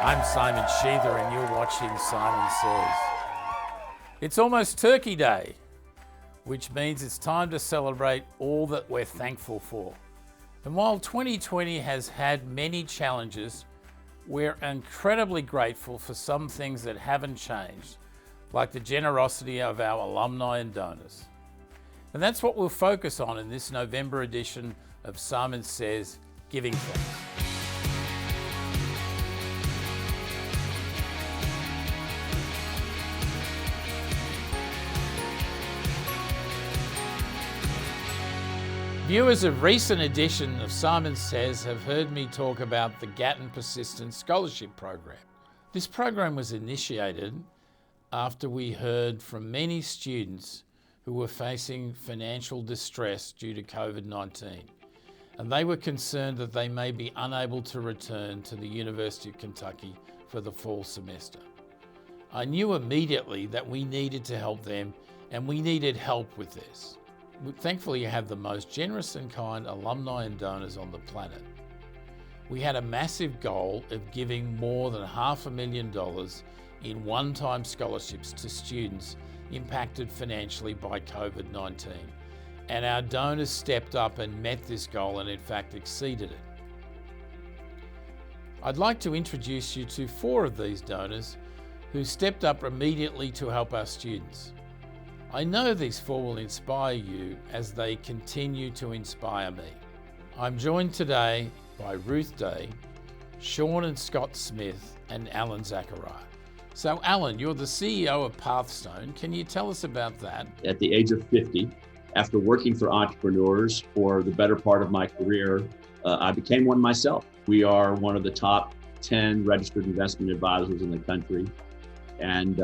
I'm Simon Sheether and you're watching Simon Says. It's almost Turkey Day, which means it's time to celebrate all that we're thankful for. And while 2020 has had many challenges, we're incredibly grateful for some things that haven't changed, like the generosity of our alumni and donors. And that's what we'll focus on in this November edition of Simon Says, Giving Thanks. Viewers of recent edition of Simon Says have heard me talk about the Gatton Persistence Scholarship Program. This program was initiated after we heard from many students who were facing financial distress due to COVID-19, and they were concerned that they may be unable to return to the University of Kentucky for the fall semester. I knew immediately that we needed to help them, and we needed help with this. Thankfully, you have the most generous and kind alumni and donors on the planet. We had a massive goal of giving more than $500,000 in one-time scholarships to students impacted financially by COVID-19. And our donors stepped up and met this goal and in fact exceeded it. I'd like to introduce you to 4 of these donors who stepped up immediately to help our students. I know these 4 will inspire you as they continue to inspire me. I'm joined today by Ruth Day, Sean and Scott Smith, and Alan Zachariah. So Alan, you're the CEO of Pathstone. Can you tell us about that? At the age of 50, after working for entrepreneurs for the better part of my career, I became one myself. We are one of the top 10 registered investment advisors in the country. And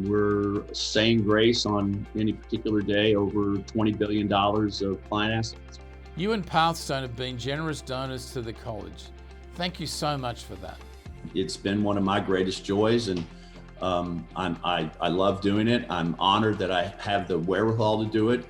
we're saying grace on any particular day over $20 billion of client assets. You and Pathstone have been generous donors to the college. Thank you so much for that. It's been one of my greatest joys, and I love doing it. I'm honored that I have the wherewithal to do it,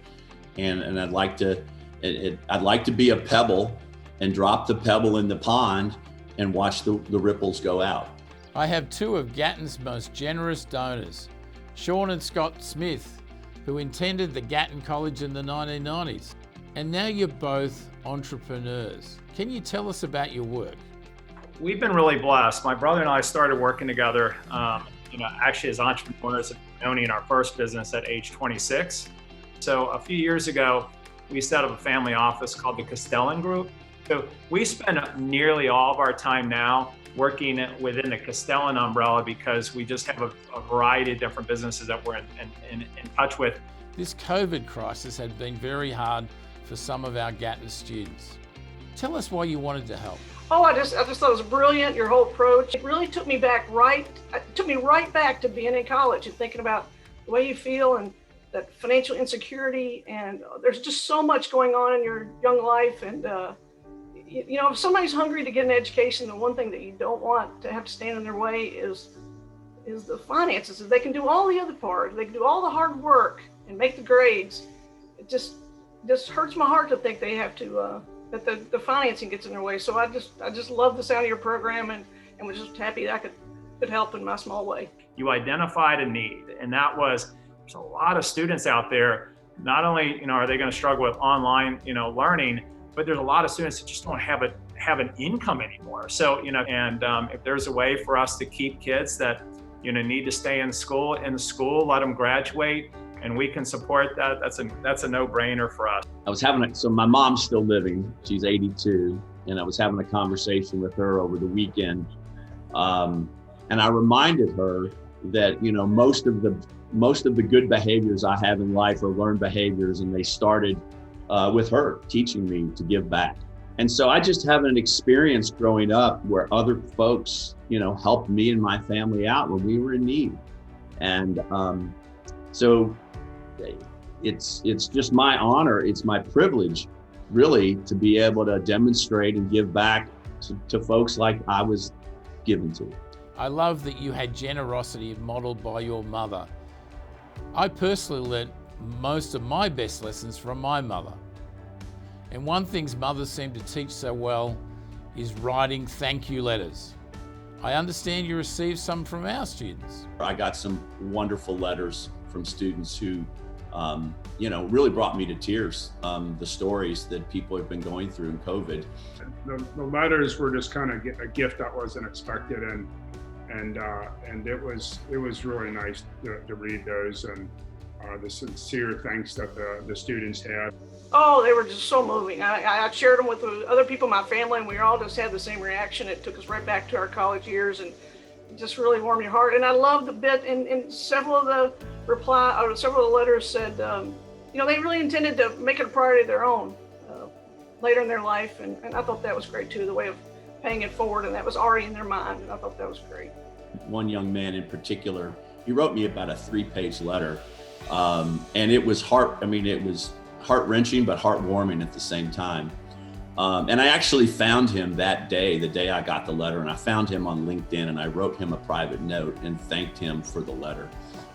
and I'd like to be a pebble and drop the pebble in the pond and watch the ripples go out. I have 2 of Gatton's most generous donors, Sean and Scott Smith, who attended the Gatton College in the 1990s. And now you're both entrepreneurs. Can you tell us about your work? We've been really blessed. My brother and I started working together, actually as entrepreneurs, owning our first business at age 26. So a few years ago, we set up a family office called the Castellan Group. So we spend nearly all of our time now working within the Castellan umbrella because we just have a variety of different businesses that we're in touch with. This COVID crisis had been very hard for some of our Gatton students. Tell us why you wanted to help. Oh, I just thought it was brilliant, your whole approach. It really took me right back to being in college and thinking about the way you feel and that financial insecurity. And there's just so much going on in your young life. And if somebody's hungry to get an education, the one thing that you don't want to have to stand in their way is the finances. If they can do all the other part, they can do all the hard work and make the grades. It just hurts my heart to think they have to that the financing gets in their way. So I just love the sound of your program and was just happy that I could help in my small way. You identified a need, and that was there's a lot of students out there. Not only are they going to struggle with online learning, but there's a lot of students that just don't have an income anymore. So, if there's a way for us to keep kids that, need to stay in school, let them graduate, and we can support that, that's a no-brainer for us. So my mom's still living, she's 82, and I was having a conversation with her over the weekend. And I reminded her that, most of the good behaviors I have in life are learned behaviors, and they started with her teaching me to give back. And so I just have an experience growing up where other folks, helped me and my family out when we were in need. And so it's just my honor, it's my privilege really to be able to demonstrate and give back to folks like I was given to. I love that you had generosity modeled by your mother. I personally learned most of my best lessons from my mother. And one thing mothers seem to teach so well is writing thank you letters. I understand you received some from our students. I got some wonderful letters from students who, really brought me to tears. The stories that people have been going through in COVID. The letters were just kind of a gift that wasn't expected, and it was really nice to read those, and the sincere thanks that the students had. Oh, they were just so moving. I shared them with other people in my family, and we all just had the same reaction. It took us right back to our college years, and it just really warmed your heart. And I loved the bit in several of the several of the letters said, they really intended to make it a priority of their own later in their life. And I thought that was great too, the way of paying it forward. And that was already in their mind. And I thought that was great. One young man in particular, he wrote me about a 3-page letter. And it was heart-wrenching, but heartwarming at the same time. And I actually found him that day, the day I got the letter, and I found him on LinkedIn, and I wrote him a private note and thanked him for the letter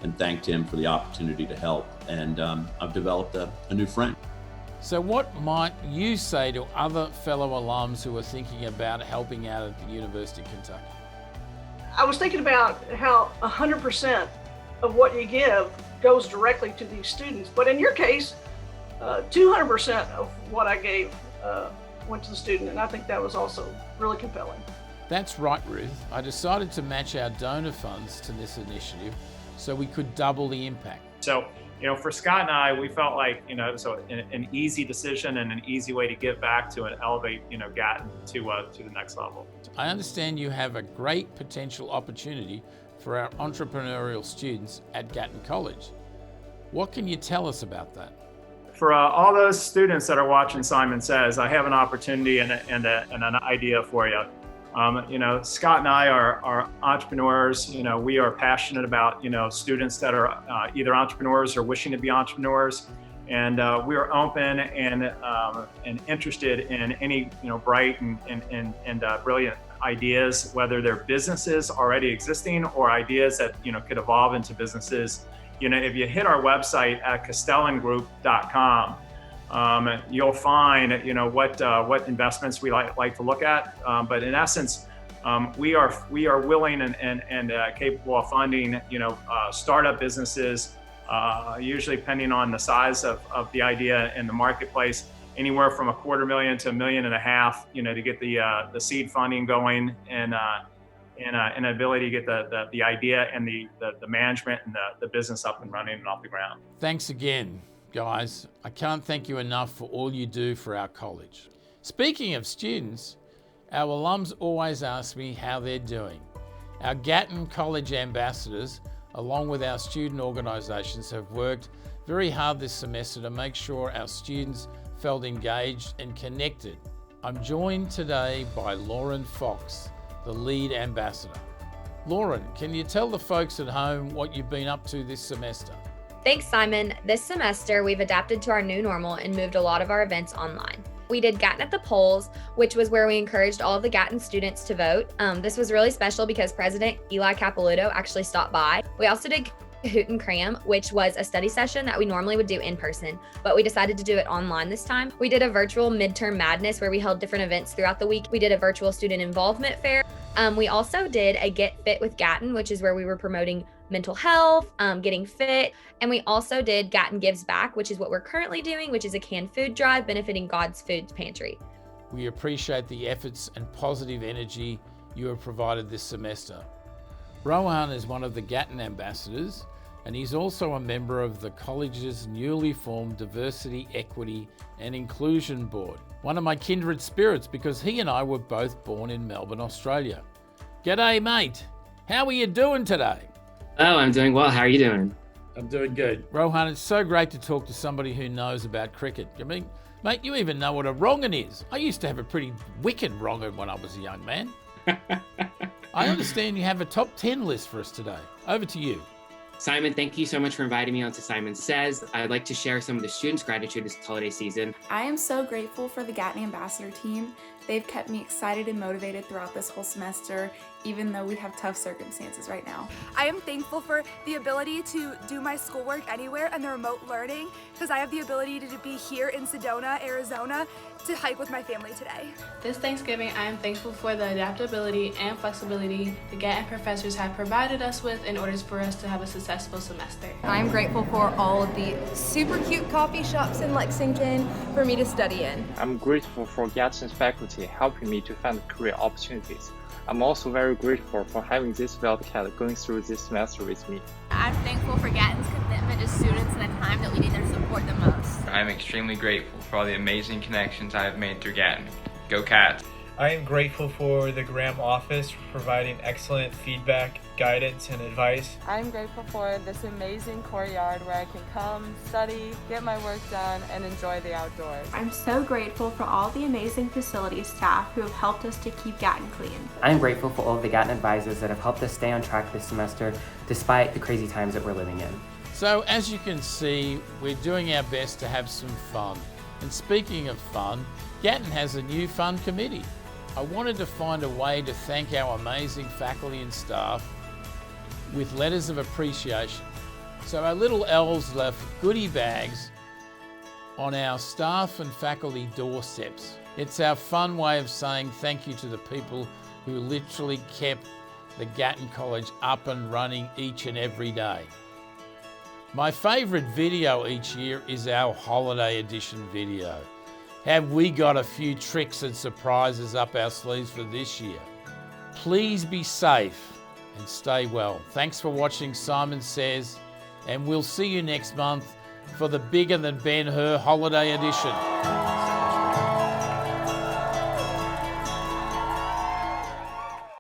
and thanked him for the opportunity to help. And I've developed a new friend. So what might you say to other fellow alums who are thinking about helping out at the University of Kentucky? I was thinking about how 100% of what you give goes directly to these students. But in your case, 200% of what I gave went to the student, and I think that was also really compelling. That's right, Ruth. I decided to match our donor funds to this initiative so we could double the impact. So, for Scott and I, we felt like, an easy decision and an easy way to give back to and elevate, Gatton to the next level. I understand you have a great potential opportunity for our entrepreneurial students at Gatton College. What can you tell us about that? For all those students that are watching Simon Says, I have an opportunity and an idea for you. Scott and I are entrepreneurs. We are passionate about, students that are either entrepreneurs or wishing to be entrepreneurs. And we are open and interested in any, bright and brilliant ideas, whether they're businesses already existing or ideas that, could evolve into businesses. If you hit our website at castellangroup.com, you'll find, what investments we like to look at. But in essence, we are willing and capable of funding, startup businesses, usually depending on the size of the idea in the marketplace, anywhere from $250,000 to $1.5 million, to get the seed funding going and an ability to get the idea and the management and the business up and running and off the ground. Thanks again, guys. I can't thank you enough for all you do for our college. Speaking of students, our alums always ask me how they're doing. Our Gatton College ambassadors, along with our student organisations, have worked very hard this semester to make sure our students felt engaged and connected. I'm joined today by Lauren Fox, the lead ambassador. Lauren, can you tell the folks at home what you've been up to this semester? Thanks, Simon. This semester, we've adapted to our new normal and moved a lot of our events online. We did Gatton at the Polls, which was where we encouraged all of the Gatton students to vote. This was really special because President Eli Capilouto actually stopped by. We also did Kahoot and Cram, which was a study session that we normally would do in person, but we decided to do it online this time. We did a virtual midterm madness where we held different events throughout the week. We did a virtual student involvement fair. We also did a Get Fit with Gatton, which is where we were promoting mental health, getting fit. And we also did Gatton Gives Back, which is what we're currently doing, which is a canned food drive benefiting God's Food Pantry. We appreciate the efforts and positive energy you have provided this semester. Rohan is one of the Gatton ambassadors, and he's also a member of the college's newly formed Diversity, Equity and Inclusion Board. One of my kindred spirits because he and I were both born in Melbourne, Australia. G'day, mate. How are you doing today? Oh, I'm doing well. How are you doing? I'm doing good. Rohan, it's so great to talk to somebody who knows about cricket. I mean, mate, you even know what a wrong'un is. I used to have a pretty wicked wrong'un when I was a young man. I understand you have a top 10 list for us today. Over to you. Simon, thank you so much for inviting me on to Simon Says. I'd like to share some of the students' gratitude this holiday season. I am so grateful for the Gatton Ambassador team. They've kept me excited and motivated throughout this whole semester, even though we have tough circumstances right now. I am thankful for the ability to do my schoolwork anywhere and the remote learning, because I have the ability to be here in Sedona, Arizona, to hike with my family today. This Thanksgiving, I am thankful for the adaptability and flexibility the Gatton professors have provided us with in order for us to have a successful semester. I'm grateful for all of the super cute coffee shops in Lexington for me to study in. I'm grateful for Gatton's faculty helping me to find career opportunities. I'm also very grateful for having this wildcat going through this semester with me. I'm thankful for Gatton's commitment to students in a time that we need their support the most. I'm extremely grateful for all the amazing connections I have made through Gatton. Go Cats! I am grateful for the Graham office for providing excellent feedback, guidance, and advice. I'm grateful for this amazing courtyard where I can come, study, get my work done, and enjoy the outdoors. I'm so grateful for all the amazing facility staff who have helped us to keep Gatton clean. I'm grateful for all of the Gatton advisors that have helped us stay on track this semester despite the crazy times that we're living in. So as you can see, we're doing our best to have some fun. And speaking of fun, Gatton has a new fun committee. I wanted to find a way to thank our amazing faculty and staff with letters of appreciation. So our little elves left goodie bags on our staff and faculty doorsteps. It's our fun way of saying thank you to the people who literally kept the Gatton College up and running each and every day. My favourite video each year is our holiday edition video. Have we got a few tricks and surprises up our sleeves for this year? Please be safe and stay well. Thanks for watching Simon Says, and we'll see you next month for the Bigger Than Ben-Hur Holiday Edition.